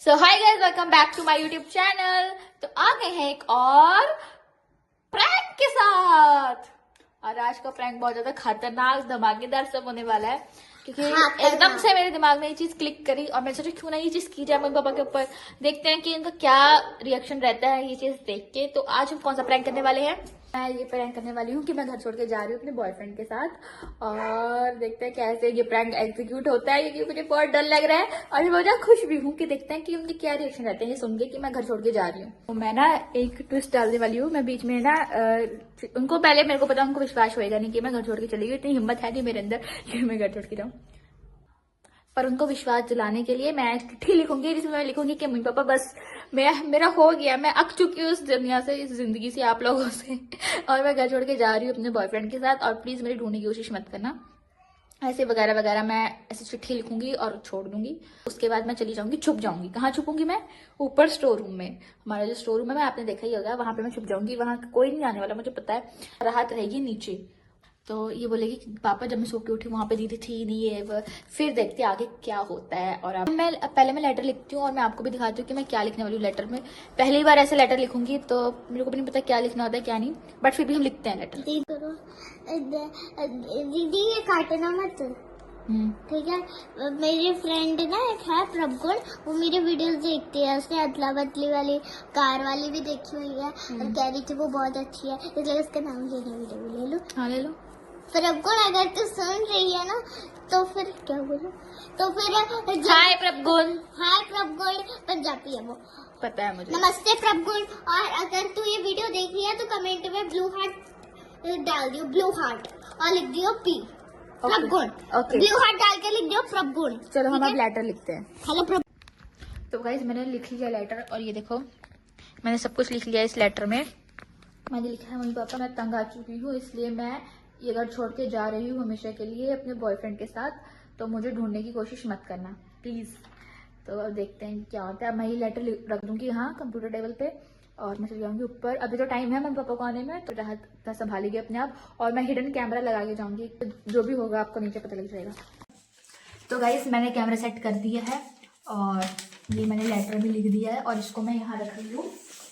So hi guys, welcome back to my YouTube channel. तो आ गए हैं एक और प्रैंक के साथ। और आज का प्रैंक बहुत ज्यादा खतरनाक धमाकेदार सब होने वाला है, क्योंकि एकदम से मेरे दिमाग में ये चीज क्लिक करी और मैं सोचा क्यों ना ये चीज की जाए मम्मी पापा के ऊपर। देखते हैं कि इनका क्या रिएक्शन रहता है ये चीज देख के। तो आज हम कौन सा प्रैंक करने वाले हैं? मैं ये प्रैंक करने वाली हूँ कि मैं घर छोड़ के जा रही हूँ अपने बॉयफ्रेंड के साथ, और देखते हैं कैसे ये प्रैंक एग्जीक्यूट होता है, क्योंकि मुझे बहुत डर लग रहा है और मैं बहुत खुश भी हूँ कि देखते हैं कि उनके क्या रिएक्शन रहते हैं ये सुन के कि मैं घर छोड़ के जा रही हूँ। तो मैं ना एक ट्विस्ट डालने वाली हूँ। मैं बीच में ना उनको पहले मेरे को पता, उनको विश्वास होएगा नहीं कि मैं घर छोड़ के चली गई। इतनी हिम्मत है नहीं मेरे अंदर कि मैं घर छोड़ के जाऊँ, पर उनको विश्वास दिलाने के लिए मैं चिट्ठी लिखूंगी जिसमें मैं लिखूंगी कि मम्मी पापा बस मेरा हो गया, मैं अक चुकी हूँ इस दुनिया से, इस जिंदगी से, आप लोगों से, और मैं घर छोड़ के जा रही हूँ अपने बॉयफ्रेंड के साथ, और प्लीज मेरी ढूंढने की कोशिश मत करना। ऐसे वगैरह वगैरह मैं ऐसी चिट्ठी लिखूंगी और छोड़ दूंगी। उसके बाद मैं चली जाऊंगी, छुप जाऊंगी। कहाँ छुपूंगी मैं? ऊपर स्टोर रूम में। हमारा जो स्टोर रूम है, मैं आपने देखा ही होगा, वहां पे मैं छुप जाऊंगी। वहां कोई नहीं आने वाला, मुझे पता है। राहत रहेगी नीचे। तो ये बोलेगी कि पापा जब मैं सो के उठी वहां पे दीदी थी नहीं है वो। फिर देखते आगे क्या होता है। और अब मैं पहले मैं लेटर लिखती हूँ और मैं आपको भी दिखाती हूँ कि मैं क्या लिखने वाली हूँ लेटर में। पहली बार ऐसे लेटर लिखूंगी तो मेरे को भी नहीं पता क्या लिखना होता है क्या नहीं, बट फिर भी हम लिखते हैं लेटर। दीदी ये काटना मत, ठीक है। मेरी फ्रेंड ना एक है प्रभगुण, वो मेरे वीडियोस देखती है। उसने अदला बदली वाली कार वाली भी देखी हुई है और कह रही थी वो बहुत अच्छी है, इसलिए उसका नाम लेना वीडियो ले लो। हाँ ले लो। प्रभगुण अगर तू सुन रही है ना तो फिर क्या बोलो, तो फिर हाय प्रभगुण। हाय प्रभगुण, पंजाबी है वो, पता है मुझे। नमस्ते प्रभगुण। और अगर तू ये वीडियो देख रही है तो कमेंट में ब्लू हार्ट डाल दियो, ब्लू हार्ट, और लिख दियो पी प्रभगुण। ब्लू हार्ट डाल के लिख दियो प्रभगुण। चलो हम अब लेटर लिखते हैं। हेलो प्रभु। तो गाइस मैंने लिख लिया लेटर, और ये देखो मैंने सब कुछ लिख लिया इस लेटर में। मैंने लिखा है मम्मी पापा मैं तंग आ चुकी हूँ, इसलिए मैं ये घर छोड़ के जा रही हूँ हमेशा के लिए अपने बॉयफ्रेंड के साथ, तो मुझे ढूंढने की कोशिश मत करना प्लीज। तो अब देखते हैं क्या होता है। मैं ये लेटर रख दूंगी यहाँ कंप्यूटर टेबल पे, और मैं चली जाऊंगी ऊपर। अभी तो टाइम है मम्मी पापा को आने में, तो राहत संभालेगी अपने आप, और मैं हिडन कैमरा लगा के जाऊंगी, जो भी होगा आपको नीचे पता लग जाएगा। तो गाइस मैंने कैमरा सेट कर दिया है, और ये मैंने लेटर भी लिख दिया है, और इसको मैं यहाँ रख रही हूँ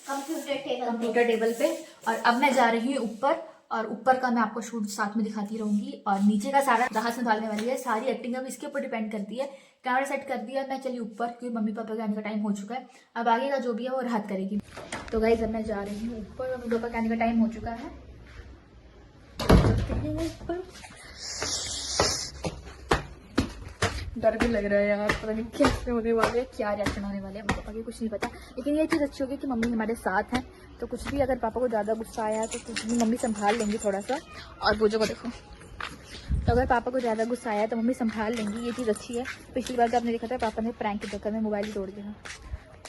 कंप्यूटर टेबल पे। और अब मैं जा रही हूँ ऊपर, और ऊपर का मैं आपको शूट साथ में दिखाती रहूंगी, और नीचे का सारा राहत संभालने वाली है। सारी एक्टिंग अब इसके ऊपर डिपेंड करती है। कैमरा सेट कर दिया, मैं चली ऊपर क्योंकि मम्मी पापा के आने का टाइम हो चुका है। अब आगे का जो भी है वो राहत करेगी। तो गाइस अब मैं जा रही हूँ ऊपर, मम्मी पापा के आने का टाइम हो चुका है। डर भी लग रहा है यार, पता नहीं कैसे होने वाले हैं, क्या रिएक्शन होने वाले हैं मम्मी पापा की, कुछ नहीं पता। लेकिन ये चीज़ अच्छी होगी कि मम्मी हमारे साथ हैं, तो कुछ भी अगर पापा को ज़्यादा गुस्सा आया तो कुछ भी मम्मी संभाल लेंगी थोड़ा सा। और पूजो को देखो, तो अगर पापा को ज़्यादा गुस्सा आया तो मम्मी संभाल लेंगी, ये चीज़ अच्छी है। पिछली बार तो आपने देखा था पापा ने प्रैंक के चक्कर में मोबाइल ही तोड़ दिया।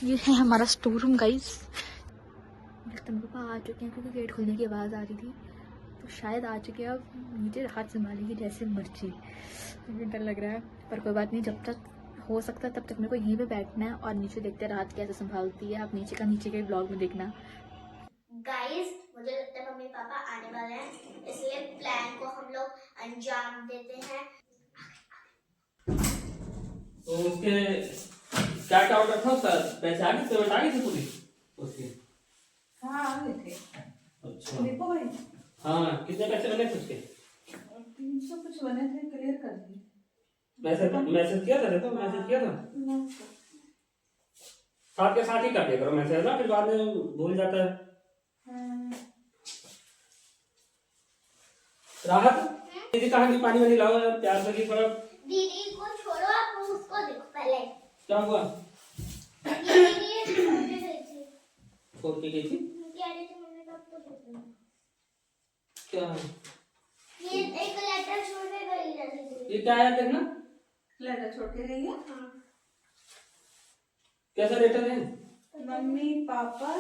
ये है हमारा स्टोर रूम गाइस। लगता है पापा आ चुके हैं, क्योंकि गेट खुलने की आवाज़ आ रही थी, तो शायद आ चुके हैं। अब नीचे हाथ संभालेगी जैसे मर्जी। मुझे डर लग रहा है, पर कोई बात नहीं, जब तक हो सकता है तब तक मेरे को यहीं पे बैठना है और नीचे देखते हैं रात कैसे संभालती है। आप नीचे के ब्लॉग में देखना। गाइस मुझे लगता है मम्मी पापा आने वाले हैं, इसलिए प्लान को हम लोग अंजाम देते हैं। तो उसके क्या क्या ऑर्डर था उसका? पैसे आ गए, पेमेंट आ गई थी पूरी उसकी? हाँ आ गए थे। अच्छा देखो भाई, हाँ, कितने पैसे बने थे उसके? 300 कुछ बने थे, क्लियर कर दिए। मैसेज किया था, देखो मैसेज किया था, साथ के साथ ही कर दिया करो मैसेज ना, फिर बाद में भूल जाता है। राहत दीदी कहाँ की? पानी वानी लाओ यार, प्यार से थोड़ा। दीदी को छोड़ो, आप उसको देखो पहले। क्या हुआ? दीदी छोड़ के गई थी। छोड़ के गई थी? कह रही थी मम्मी पापा को देखो। क्या ये एक लेटर छोड़ के गई है दीदी। ये क्या आया देखना? लेटर छोड़ के गई है। कैसा लेटर है? मम्मी पापा,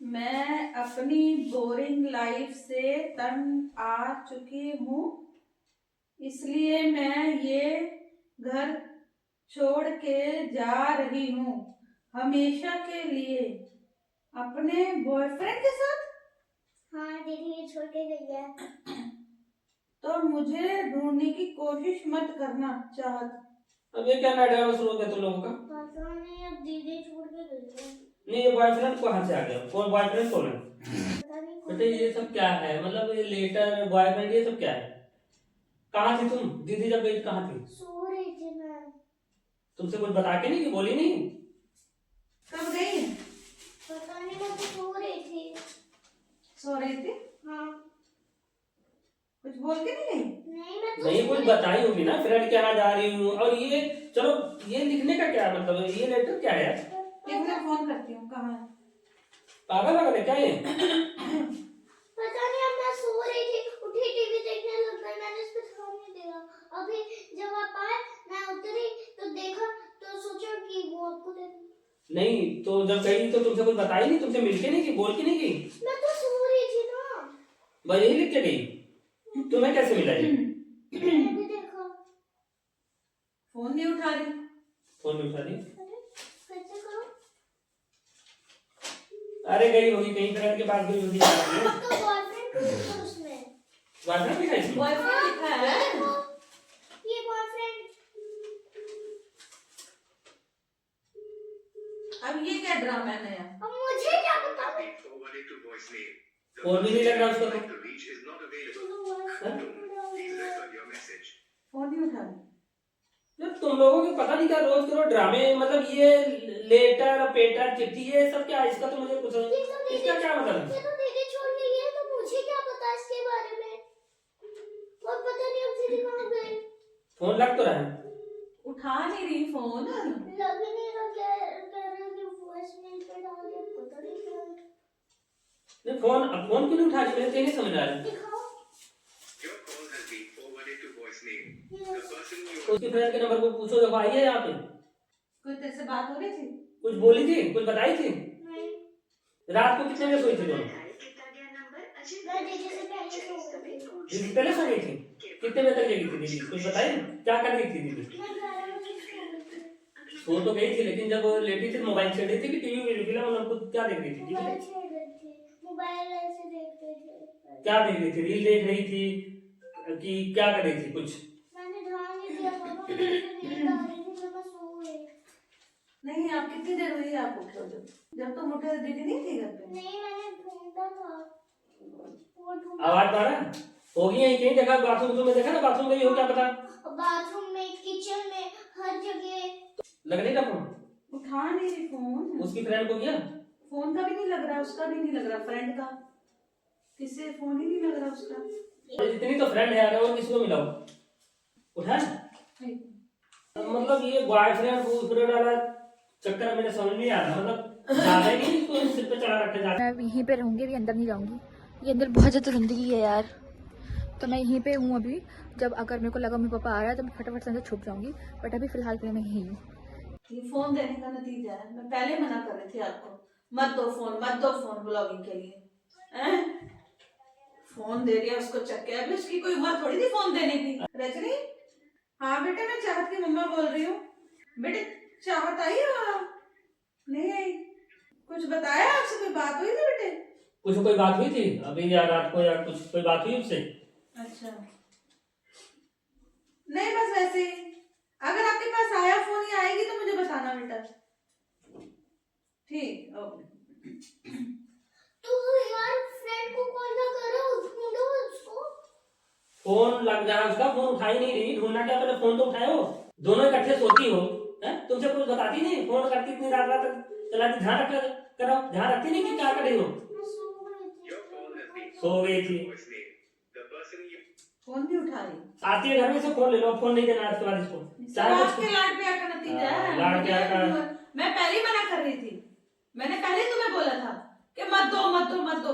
मैं अपनी बोरिंग लाइफ से तंग आ चुकी हूँ, इसलिए मैं ये घर छोड़ के जा रही हूँ हमेशा के लिए अपने बॉयफ्रेंड के साथ। हाँ दीदी ये छोड़ के गई है। तो मुझे ढूंढने की कोशिश मत करना चाहत। अब ये क्या नया ड्रामा शुरू हो गया तुम लोगों का? पता नहीं, अब दीदी छोड़ के गई है। नहीं ये बॉयफ्रेंड कहाँ से आ गया? कौन बॉयफ्रेंड कौन है? पता नहीं कौन। बेटे ये सब क्या है? मतलब ये लेटर बॉयफ्रेंड ये सब क्या है? कहाँ थी तुम? दीदी जब गई कहाँ थी? सो रही थी मैं। तुमसे कुछ बता के नहीं कि बोली नहीं? कब गई? पता नहीं, मैं तो सो रही थी। सो रही थी? हाँ। कुछ बोल के नहीं गई? नहीं, मैं तो नहीं सो कुछ रही बताई होगी ना, फ्रेंड के यहाँ जा रही हूँ। और ये चलो ये लिखने का क्या मतलब है? ये लेटर क्या है? एक मिनट फोन करती हूँ, कहाँ है? पागल पागल है क्या ये? पता नहीं, अब मैं सो रही थी, उठी टीवी देखने लग गई, मैंने इस पे ध्यान नहीं दिया। अभी जब आप आए, मैं उतरी तो देखा, तो सोचा कि वो आपको दे दूं। नहीं तो जब गई तो तुमसे कुछ बताई नहीं? तुमसे मिलके नहीं की? बोल के नहीं की? मैं तो सो रही थी ना। बस यही लिख के गई? तुम्हें कैसे मिला ये? मैंने भी देखा। फोन नहीं उठा रही। फोन में उठा दी? अरे कैसे करो? अरे गई होगी कहीं, फ्रेंड के पास गई होगी। आपका बॉयफ्रेंड क्यों था उसमें? बॉयफ्रेंड भी है इसमें? बॉयफ्रेंड लिखा है। देखो, ये बॉयफ्रेंड। अब ये क्या ड्रामा है नया? अब मुझे क्या पता? फोन भी नहीं लग रहा उसका तो। फोन नहीं उठा रही। यार तुम लोगों को पता नहीं क्या रोज करो ड्रामे, मतलब ये लेटर पेटर चिट्ठी ये सब क्या है? इसका तो मुझे कुछ इसका क्या मतलब है? ये तो दीदी छोड़ के गई है, तो मुझे क्या पता इसके बारे में? और पता नहीं अब दीदी कहाँ गई। फोन लग तो रहा है। उठा नहीं रही फोन। लग ही नहीं रहा, कह रहे कि वॉइस मेल पे डाल दिया, पता नहीं क्या है। नहीं फोन क्यों नहीं उठा रही? मुझे तो ये नहीं समझ आ रहा है। दिखाओ। उसके फ्रेंड के नंबर को पूछो, देखो आई है यहाँ पे। कोई तेरे से बात हो रही थी? कुछ बोली थी? कुछ बताई थी? नहीं, रात को कितने बजे सोई थी दोनों? मैं दीदी से पहले सो गई थी। दीदी पहले सो गई थी? कितने बजे तक जगी थी दीदी? कुछ बताई? क्या कर रही थी दीदी? मैं 11 बजे सो गई थी। सो तो गई थी, लेकिन जब लेटी थी मोबाइल छेड़ रही थी कि टीवी फिल्म, मतलब कुछ क्या देख रही थी? मोबाइल छेड़ रही थी, मोबाइल ऐसे देख रही थी। क्या देख रही थी? रील देख रही थी कि क्या कर रही थी? कुछ मैंने ध्यान नहीं दिया बाबा, मुझे नींद आ रही थी, तो मैं सो गई। नहीं, आप कितनी देर हुई आप उठे हो? जब तुम उठे दीदी नहीं थी घर पे? नहीं, मैंने ढूंढा था, वो ढूंढा। आवाज आ रहा है? होगी यहीं कहीं, देखा बाथरूम में? देखा ना बाथरूम गई हो, क्या पता? बाथरूम में, किचन में, हर जगह। लग नहीं था फोन? उठा नहीं रही फोन। उसकी फ्रेंड को किया? फोन का भी नहीं लग रहा, उसका भी नहीं लग रहा, फ्रेंड का किससे फोन ही नहीं लग रहा उसका। इतनी तो फ्रेंड है यार, और किसी को मिलाओ? उठा? मतलब ये बॉयफ्रेंड बॉयफ्रेंड वाला चक्कर मेरे समझ नहीं आ रहा, मतलब ज्यादा ही नहीं इसको सिर पे चढ़ा रखा जा। मैं यहीं पे रहूंगी, अभी अंदर नहीं जाऊंगी। ये अंदर बहुत ज्यादा गंदगी है यार, तो मैं यहीं पे हूँ अभी। जब अगर मेरे को लगा मेरे पापा आ रहा है तो मैं फटाफट से अंदर छुप जाऊंगी, बट अभी फिलहाल के लिए मैं यहीं हूँ। ये फोन देने का नतीजा है। मैं पहले मना कर रही थी आपको, मत दो फोन, मत दो फोन ब्लॉगिंग के लिए। हैं? फोन दे दिया उसको चक्के। अभी उसकी कोई उम्र थोड़ी थी फोन देने की। रजनी, हाँ बेटे, मैं चाहत की मम्मा बोल रही हूँ। बेटे चाहत आई है? नहीं आई। कुछ बताया आपसे? कोई बात हुई थी बेटे? कुछ कोई बात हुई थी अभी या रात को, या कुछ कोई बात हुई उससे? अच्छा, नहीं बस वैसे ही। अगर आपके पास आया फोन या आएगी तो मुझे बताना बेटा। ठीक, ओके। तो यार फ्रेंड को कॉल ना करो, ढूंढो उसको। फोन लग रहा है उसका, फोन उठा ही नहीं रही। ढूंढना क्या, पहले फोन तो उठाओ। दोनों इकट्ठे सोती हो, हैं? तुमसे कुछ बताती नहीं? फोन करती इतनी रात रात तक चलाती, ध्यान रखा करो। ध्यान रखती नहीं कि क्या कर रही हो? मैं सो गई थी। सो गई थी। फोन भी उठा रही। आती है घर में से फोन ले लो, फोन नहीं देना इसके बाद इसको। चाहे सब कुछ आपके लाड प्यार का नतीजा है। लाड प्यार का। मैं पहले ही मना कर रही थी। मैंने पहले ही तुम्हें बोला था कि मत दो मत दो मत दो।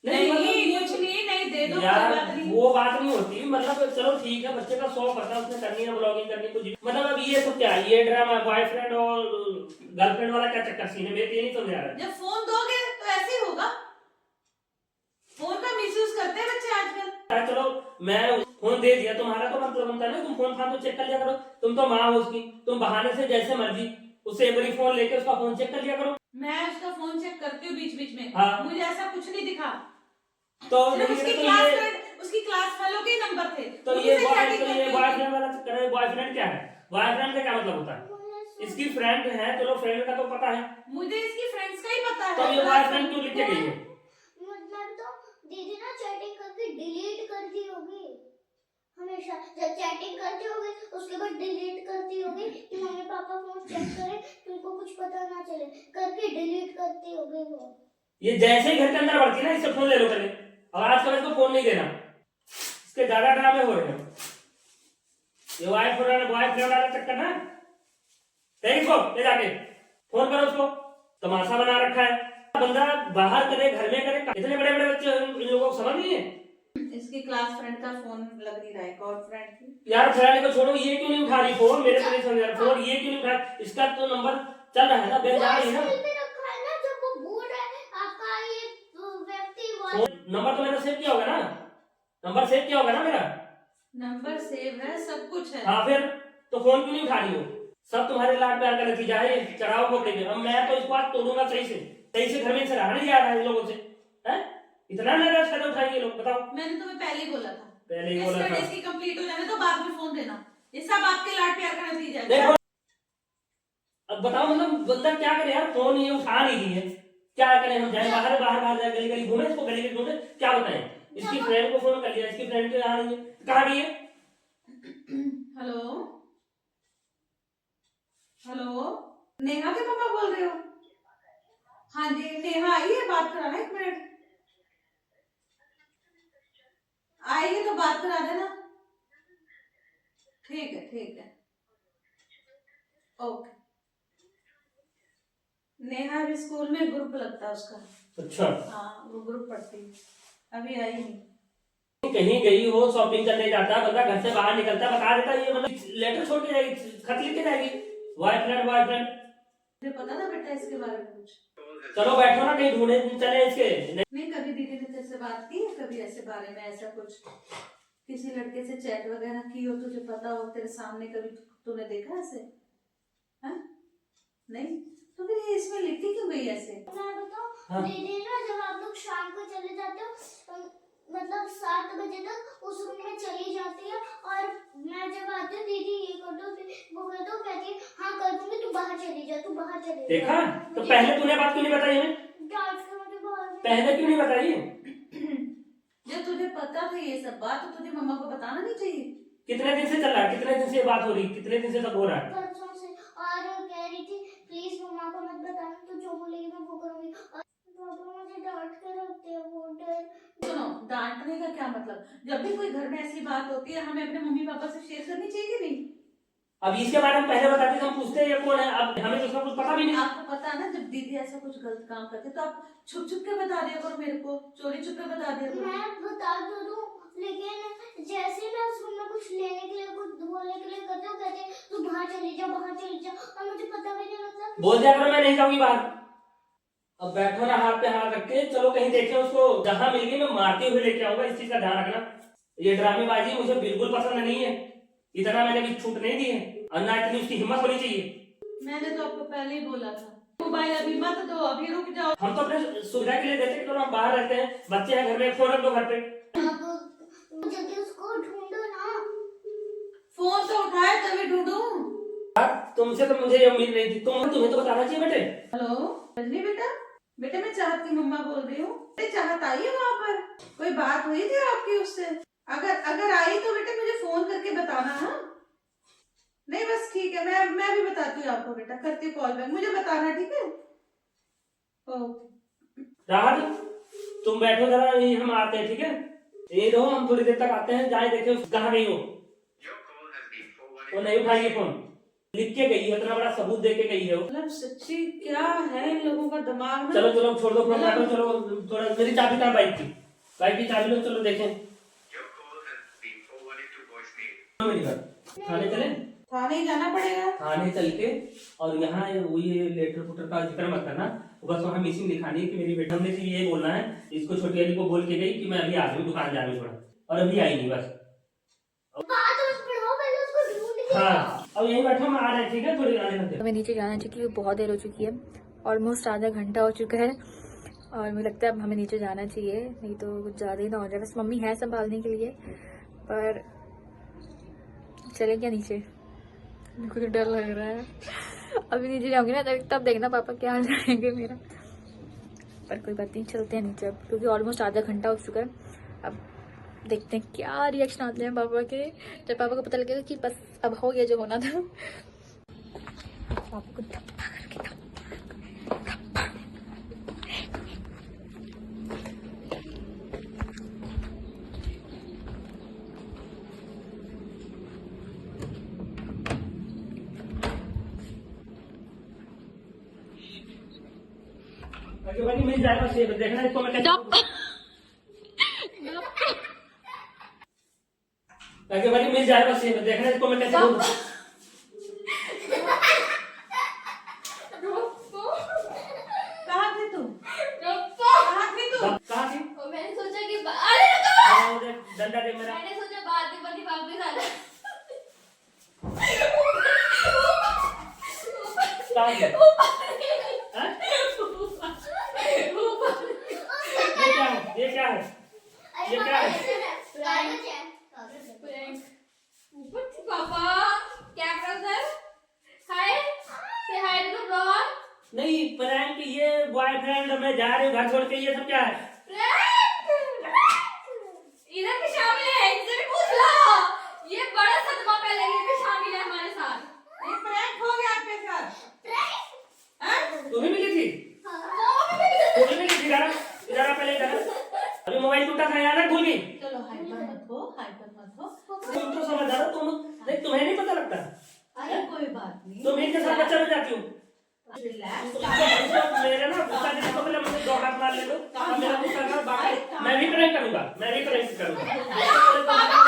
नहीं, मतलब कुछ नहीं, दे दो, कोई यार बात नहीं। वो बात नहीं होती। मतलब चलो ठीक है, बच्चे का शौक होता है, उसने करनी है ब्लॉगिंग करनी कुछ भी। मतलब अब ये सब क्या है? ये ड्रामा बॉयफ्रेंड और गर्लफ्रेंड वाला क्या चक्कर सीन है? मेरे ये नहीं समझ आ रहा है। जब फोन दोगे तो ऐसे ही होगा। फोन का मिसयूज करते हैं बच्चे आजकल। चलो मैं फोन दे दिया, तुम्हारा तो मतलब बनता है ना तुम फोन फान तो चेक कर लिया करो। तुम तो माँ हो उसकी, तुम बहाने से जैसे मर्जी उससे एक बारी फोन लेके उसका फोन चेक कर लिया करो। मैं उसका फोन चेक करती हूँ बीच बीच में। हाँ। मुझे ऐसा कुछ नहीं दिखा। तो सिर्फ नहीं, उसकी क्लास फेलो के नंबर थे। तो उनसे ये chatting करती बॉयफ्रेंड वाला चक्कर है। बॉयफ्रेंड क्या है? बॉयफ्रेंड का क्या मतलब होता है? इसकी फ्रेंड है, चलो फ्रेंड का तो पता है, मुझे इसकी फ्रेंड्स का ही पता है। तो ये बॉयफ्रेंड क्यों लिख के गई है? मतलब तो दीदी ना चैटिंग करके डिलीट करती होगी हमेशा। जब चैटिंग करती होगी उसके बाद डिलीट करती होगी कि मम्मी पापा फोन चेक करें कि उनको कुछ पता ना चले, करके डिलीट करती होगी वो। ये जैसे ही घर के अंदर बढ़ती है ना, इससे फोन ले लो पहले, और आज कल इसको फोन नहीं देना, इसके ज्यादा ड्रामे हो रहे हैं। ये बॉयफ्रेंड वाला चक्कर ना, इसको ले जाके फोन करो उसको, तमाशा बना रखा है। बंदा बाहर करे घर में करे, इतने बड़े बड़े बच्चे इन लोगों को समझ नहीं है। इसकी क्लास फ्रेंड का फोन लग नहीं रहा है, कॉल फ्रेंड की। यार फ्रेंड को छोड़ो, ये क्यों नहीं उठा रही फोन, मेरे को नहीं समझ रहा फोन ये क्यों नहीं उठा, इसका तो नंबर चल रहा है ना, बेल जा रही है ना, रखा है ना, जब वो बोल रहा है आपका ये व्यक्ति नंबर तो मैंने सेव किया होगा ना, नंबर सेव किया होगा ना मेरा। नंबर सेव है, सब कुछ है। हाँ फिर तो फोन क्यों नहीं उठा रही हो? सब तुम्हारे लाड प्यार का नतीजा है, चढ़ाओ खोपड़े में। अब मैं तो इस बात तोड़ूंगा सही से घर में से रहा नहीं जा रहा है इन लोगों से, हैं? इतना नाराज कदम उठाएंगे लोग, बताओ। मैंने तुम्हें पहले ही बोला था, पहले ही बोला था। इसकी कंप्लीट हो जाने तो बाद में फोन देना, ये सब आपके लाड प्यार का नतीजा है। देखो अब बताओ, मतलब बंदा क्या करे यार, फोन ये उठा नहीं रही है, क्या करें हम? जाए बाहर बाहर जाए, गली गली घूमे, इसको गली गली घूमे, क्या बताएं? इसकी फ्रेंड को फोन कर लिया, इसकी फ्रेंड आ रही है, कहाँ गई है? हेलो हेलो, नेहा के पापा बोल रहे हो? हाँ जी, नेहा आई है, बात कराना, 1 मिनट आएगी तो बात करा देना। ठीक है ओके। नेहा भी स्कूल में ग्रुप लगता है उसका। अच्छा, हाँ वो ग्रुप पढ़ती है, अभी आई नहीं। कहीं गई हो, शॉपिंग करने जाता बंदा, घर से बाहर निकलता बता देता, ये मतलब लेटर छोड़ के जाएगी, खत लिख के जाएगी, बॉयफ्रेंड मुझे पता था बेटा इसके बारे में कुछ। चलो बैठो ना, कहीं ढूंढे चले इसके। नहीं, कभी दीदी ने तेरे से बात की है, कभी ऐसे बारे में, ऐसा कुछ किसी लड़के से चैट वगैरह की हो, तुझे पता हो, तेरे सामने कभी तूने देखा ऐसे? हाँ नहीं, तो फिर ये इसमें लिखती क्यों गई ऐसे? मैं बताऊं, हाँ। दीदी ना जब आप लोग शाम को चले जाते हो मतलब 7 बजे तक उस रूम में चली जाती है, और मैं जब आती हूँ दीदी ये कर दो वो कर दो, कहती है हाँ कर दूंगी, तू बाहर चली जा, तू बाहर चली जा। देखा, तो पहले तूने बात क्यों नहीं बताई हमें? डांट के मुझे बाहर पहले क्यों नहीं बताई? जब तुझे पता था ये सब बात, तो तुझे मम्मा को बताना नहीं चाहिए? कितने दिन से चल रहा है, कितने दिन से ये बात हो रही, कितने दिन से सब हो रहा है? परसों से, और कह रही थी प्लीज मम्मा को मत बताना, तो जो बोलेगी मैं वो करूंगी। और पापा मुझे डांट के रखते हैं, वो डर। सुनो, डांटने का क्या मतलब? जब भी कोई घर में ऐसी बात होती है, हमें अपने मम्मी पापा से शेयर करनी चाहिए कि नहीं? अब इसके बारे में पहले बताते तो हम पूछते हैं ये कौन है, अब हमें तो उसका कुछ पता भी नहीं। आपको पता है ना, जब दीदी ऐसा कुछ गलत काम करते तो आप छुप छुप के बता दिया करो मेरे को, चोरी छुप के बता दिया करो। मैं बता तो दूं, लेकिन जैसे मैं उस रूम में कुछ लेने के लिए, कुछ बोलने के लिए करती हूँ, कहते हैं तू बाहर चली जा, बाहर चली जा, और मुझे पता भी नहीं लगता। बोल दिया करो मैं नहीं जाऊंगी बाहर। अब बैठो ना हाथ पे हाथ रख के, चलो कहीं देखे उसको, जहां मिल गई मैं मारते हुए लेके आऊंगा, इस चीज का ध्यान रखना। ये ड्रामेबाजी मुझे बिल्कुल पसंद नहीं है, इतना मैंने भी छूट नहीं दी है, और ना इतनी उसकी हिम्मत होनी चाहिए। मैंने तो आपको पहले ही बोला था, मोबाइल अभी मत दो, अभी रुक जाओ। हम तो अपने सुविधा के लिए देते कि हम बाहर रहते हैं, बच्चे हैं घर में, फोन रख दो घर पे। अब जल्दी उसको ढूंढो ना। फोन तो उठाए तभी ढूंढूं। यार तुमसे तो मुझे ये उम्मीद नहीं थी, तुम्हें तो बताना चाहिए बेटे। हेलो रजनी बेटा, बेटा मैं चाहत की मम्मा बोल रही हूँ। चाहत आई है वहाँ पर? कोई बात हुई थी आपकी उससे? अगर आई तो बेटा मुझे फोन करके बताना। हाँ नहीं बस ठीक है, मैं भी बताती हूँ आपको बेटा, करती हूँ कॉल बैक, मुझे बताना, ठीक है? ओके। राहत तुम बैठो जरा, यही हम आते हैं, ठीक है? ये रहो, हम थोड़ी देर तक आते हैं, जाए देखे कहाँ गई हो। वो नहीं उठाएगी फोन, लिख के गई है, इतना बड़ा सबूत दे के गई है वो। मतलब सच्ची क्या है इन लोगों का दिमाग में? चलो चलो छोड़ दो फोन, बैठो चलो, थोड़ा मेरी चाबी कहाँ बाइक की चाबी लो, चलो देखें। मेरी बात, थाने चले, थाने ही जाना पड़ेगा। थाने चल के, और यहाँ ये लेटर फुटर का जिक्र मत करना, बस वहाँ मिसिंग लिखानी है कि मेरी बेटा, हमने सिर्फ ये बोलना है, इसको छोटी वाली को बोल के गई कि मैं अभी आ रही हूँ, दुकान जा रही हूँ थोड़ा, और अभी आई नहीं बस। बात उस पे हो, पहले उसको ढूंढ के। हाँ अब यही बैठो, हम आ रहे हैं, ठीक है? थोड़ी आने लगते हैं। हमें नीचे जाना चाहिए, बहुत देर हो चुकी है, ऑलमोस्ट आधा घंटा हो चुका है, और मुझे लगता है अब हमें नीचे जाना चाहिए, नहीं तो कुछ ज़्यादा ही ना हो जाए। बस मम्मी है संभालने के लिए, पर चले क्या नीचे? मेरे को तो डर लग रहा है। अभी नीचे जाऊंगी ना तब देखना पापा क्या हाल करेंगे मेरा। पर कोई बात नहीं, चलते हैं नीचे अब, क्योंकि ऑलमोस्ट आधा घंटा हो चुका है। अब देखते हैं क्या रिएक्शन आते हैं पापा के, जब पापा को पता लगेगा कि बस अब हो गया जो होना था। पापा को धप्पा करके धप्पा। अगर भाई मिल जाएगा शेप, देखना इसको मैं कैसे अगर भाई मिल जाएगा शेप, देखना इसको मैं कैसे बोलूं। कहाँ थे तुम? कहाँ थे तुम? कहाँ थी? मैंने सोचा कि अरे रुको! डंडा दे मेरा। मैंने सोचा बाद में बनी वापस आ जाए। कहाँ थी? हाँ? ये क्या है? ये क्या है? ऊपर थी पापा, कैमरा सर, हाय, से हाय टू ब्लॉग। नहीं प्रैंक, ये बॉयफ्रेंड मैं जा रही हूँ घर छोड़ के, ये सब क्या है? इधर भी शामिल है, इनसे भी पूछ लो। ये बड़ा सदमा पहले ये भी शामिल है हमारे साथ। ये प्रैंक हो गया आपके साथ? तुम्हें मिली थी? तुम्हें मिली थी? इधर इधर पहले इधर। अभी मोबाइल टूटा था यार, भूल गई। चलो हाइपर मत हो, हाइपर मत हो। तुम तो समझदार हो, तुम देख, तुम्हें नहीं पता लगता। अरे कोई बात नहीं। तुम इनके साथ बच्चा हो जाती हो। रिलैक्स। मेरे ना गुस्सा देने को पहले मुझे 2 हाथ मार ले दो, अब मेरा गुस्सा कर, बाकी मैं भी प्रैंक करूंगा, मैं भी प्रैंक करूंगा। पापा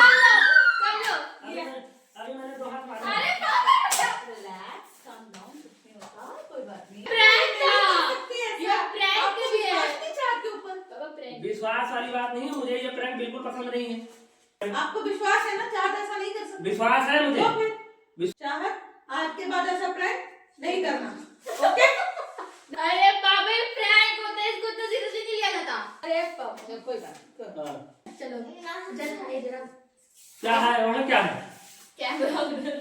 कर लो। अभी मैंने 2 हाथ मारे। अरे पापा रिलैक्स, काम डाउन, कुछ नहीं होता, कोई बात नहीं। प्रैंक था। ये आप प्रैंक भी है। विश्वास नहीं चाहते ऊपर? पापा प्रैंक। विश्वास वाली बात नहीं है, मुझे ये प्रैंक बिल्कुल पसंद नहीं है। आपको विश्वास है ना, चाहत ऐसा नहीं कर सकते। विश्वास है मुझे। तो फिर चाहत आज के बाद ऐसा प्रैंक नहीं करना, ओके? अरे पापा ये प्रैंक होता है, इसको तो सीरियसली नहीं लिया जाता। अरे पापा कोई बात नहीं। हाँ। चलो जरा इधर क्या है वहाँ, क्या है? कैमरा उधर।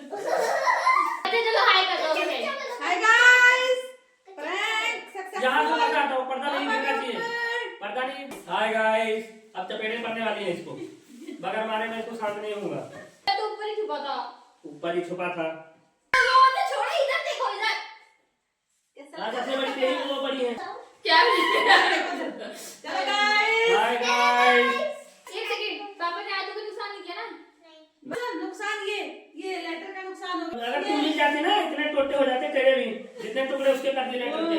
अच्छा चलो हाय कर दो friend. Hi guys, prank successful. यहाँ से लगा था, पर्दा नहीं दिखना चाहिए, पर्दा नहीं। हाय गाइस, अब चपेटे पड़ने वाली है इसको, बगैर मारे मैं इसको शांत नहीं होऊंगा। तो ऊपर ही छुपा था। ऊपर ही छुपा था। वो तो छोड़ो, इधर देखो इधर। आज सबसे बड़ी तेरी वो बड़ी है। क्या चलो गाइस, हाय गाइस। एक सेकंड, पापा ने आज कोई नुकसान नहीं किया ना? नुकसान ये लेटर का नुकसान हो गया। अगर तू मिल जाती ना, इतने टोटे हो जाते तेरे भी, जितने टुकड़े उसके कर दिए लेटर के।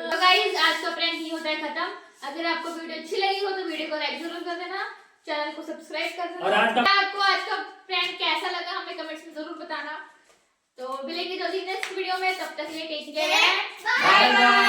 तो गाइस आज का प्रैंक ही होता है खत्म। अगर आपको वीडियो अच्छी लगी हो तो वीडियो को लाइक जरूर कर देना, चैनल को सब्सक्राइब कर देना। और आपको आज का प्रैंक कैसा लगा हमें कमेंट्स में जरूर बताना। तो मिलेंगे जल्दी नेक्स्ट वीडियो में, तब तक के लिए टेक केयर, बाय बाय।